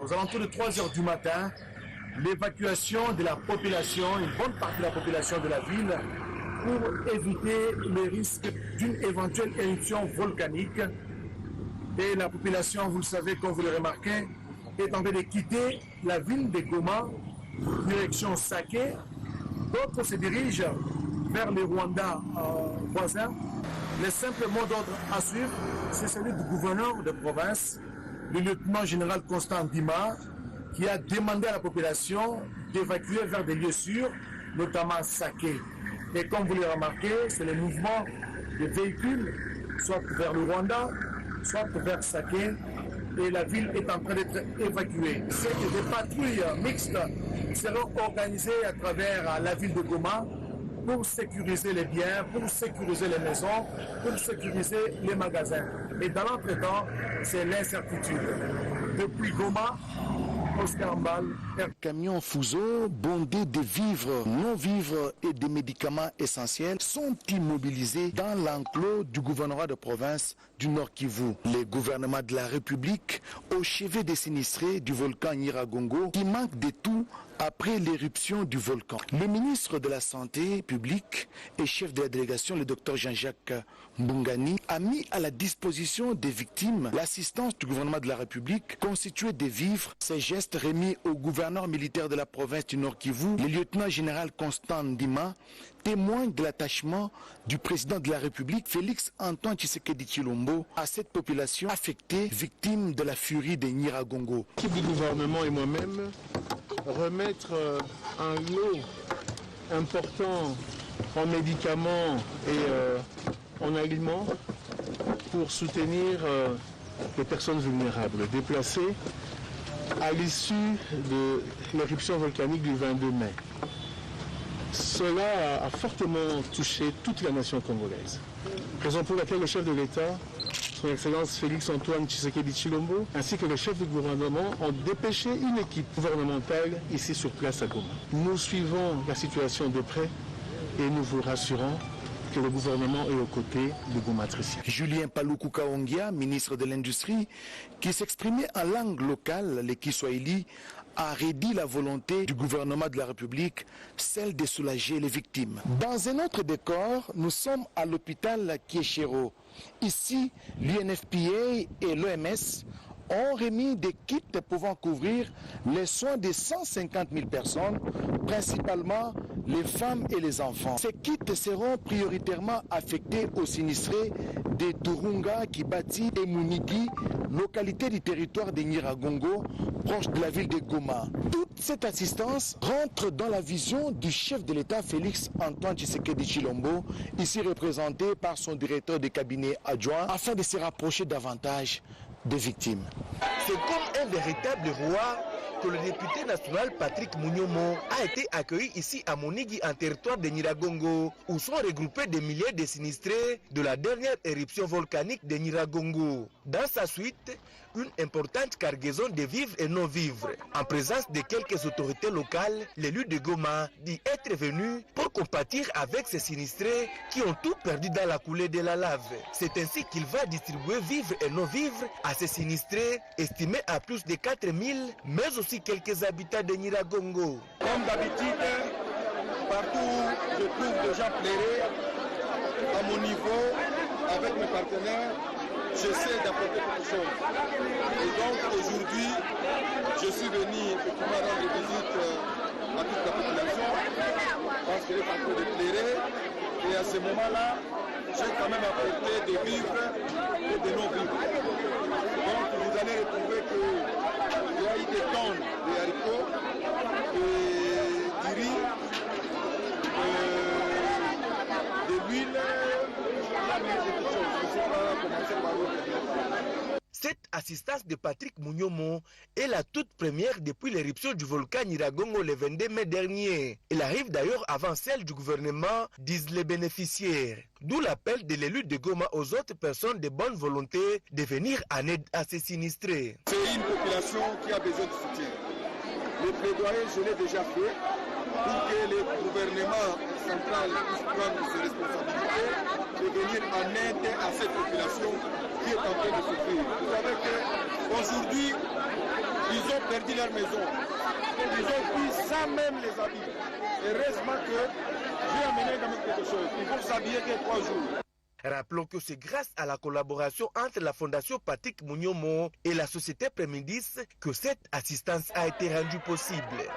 aux alentours de 3 heures du matin, l'évacuation de la population, une bonne partie de la population de la ville, pour éviter le risque d'une éventuelle éruption volcanique. Et la population, vous le savez, comme vous le remarquez, est en train de quitter la ville de Goma, direction Saké. D'autres se dirigent vers le Rwanda voisin. Le simple mot d'ordre à suivre, c'est celui du gouverneur de province, le lieutenant général Constant Ndima, qui a demandé à la population d'évacuer vers des lieux sûrs, notamment Saké. Et comme vous le remarquez, c'est le mouvement de véhicules, soit vers le Rwanda, soit vers Saké, et la ville est en train d'être évacuée. C'est que des patrouilles mixtes seront organisées à travers la ville de Goma pour sécuriser les biens, pour sécuriser les maisons, pour sécuriser les magasins. Et dans l'entretemps, c'est l'incertitude. Depuis Goma, Oscar Mbal. Camions Fuso, bondés de vivres, non-vivres et de médicaments essentiels, sont immobilisés dans l'enclos du gouvernorat de province du Nord Kivu. Le gouvernement de la République, au chevet des sinistrés du volcan Nyiragongo, qui manque de tout après l'éruption du volcan. Le ministre de la Santé publique et chef de la délégation, le docteur Jean-Jacques Mbungani, a mis à la disposition des victimes l'assistance du gouvernement de la République constituée de vivres. Ces gestes remis au gouverneur militaire de la province du Nord Kivu, le lieutenant général Constant Ndima, témoigne de l'attachement du président de la République, Félix Antoine Tshisekedi Tshilombo, à cette population affectée, victime de la furie des Nyiragongo. L'équipe du gouvernement et moi-même remettre un lot important en médicaments et en aliments pour soutenir les personnes vulnérables déplacées à l'issue de l'éruption volcanique du 22 mai. Cela a fortement touché toute la nation congolaise. Raison pour laquelle le chef de l'État, son Excellence Félix Antoine Tshisekedi Tshilombo, ainsi que le chef du gouvernement ont dépêché une équipe gouvernementale ici sur place à Goma. Nous suivons la situation de près et nous vous rassurons que le gouvernement est aux côtés de Goma Tricia. Julien Paluku Kaongia, ministre de l'Industrie, qui s'exprimait en langue locale, le Kiswahili, a redit la volonté du gouvernement de la République, celle de soulager les victimes. Dans un autre décor, nous sommes à l'hôpital Kieshero. Ici, l'UNFPA et l'OMS ont remis des kits pouvant couvrir les soins de 150 000 personnes, principalement les femmes et les enfants. Ces kits seront prioritairement affectés aux sinistrés de Turunga, Kibati et Munigi, localité du territoire de Nyiragongo, proche de la ville de Goma. Toute cette assistance rentre dans la vision du chef de l'État Félix Antoine Tshisekedi Tshilombo, ici représenté par son directeur de cabinet adjoint, afin de se rapprocher davantage des victimes. C'est comme un véritable roi que le député national Patrick Munyomo a été accueilli ici à Monigi, en territoire de Nyiragongo, où sont regroupés des milliers de sinistrés de la dernière éruption volcanique de Nyiragongo. Dans sa suite, une importante cargaison de vivres et non-vivres. En présence de quelques autorités locales, l'élu de Goma dit être venu pour compatir avec ces sinistrés qui ont tout perdu dans la coulée de la lave. C'est ainsi qu'il va distribuer vivres et non-vivres à ces sinistrés, estimés à plus de 4000, mais aussi quelques habitants de Nyiragongo. Comme d'habitude, partout où je trouve des gens plairés, à mon niveau, avec mes partenaires, j'essaie d'apporter quelque chose. Et donc aujourd'hui, je suis venu effectivement rendre visite à toute la population parce qu'elle est en train de plairer. Et à ce moment-là, j'ai quand même apporté des vivres et des non-vivres. Donc vous allez retrouver qu'il y a eu des tonnes de haricots, du riz, de l'huile. Cette assistance de Patrick Munyomo est la toute première depuis l'éruption du volcan Nyiragongo le 22 mai dernier. Elle arrive d'ailleurs avant celle du gouvernement, disent les bénéficiaires. D'où l'appel de l'élu de Goma aux autres personnes de bonne volonté de venir en aide à ces sinistrés. C'est une population qui a besoin de soutien. Le plaidoyer, je l'ai déjà fait pour que le gouvernement central puisse prendre ses responsabilités et venir en aide à cette population qui est en train de souffrir. Vous savez qu'aujourd'hui, ils ont perdu leur maison. Ils ont pris sans même les habits. Heureusement que j'ai amené quand même quelque chose. Il faut s'habiller que 3 jours. Rappelons que c'est grâce à la collaboration entre la Fondation Patrick Munyonmo et la société Premidis que cette assistance a été rendue possible.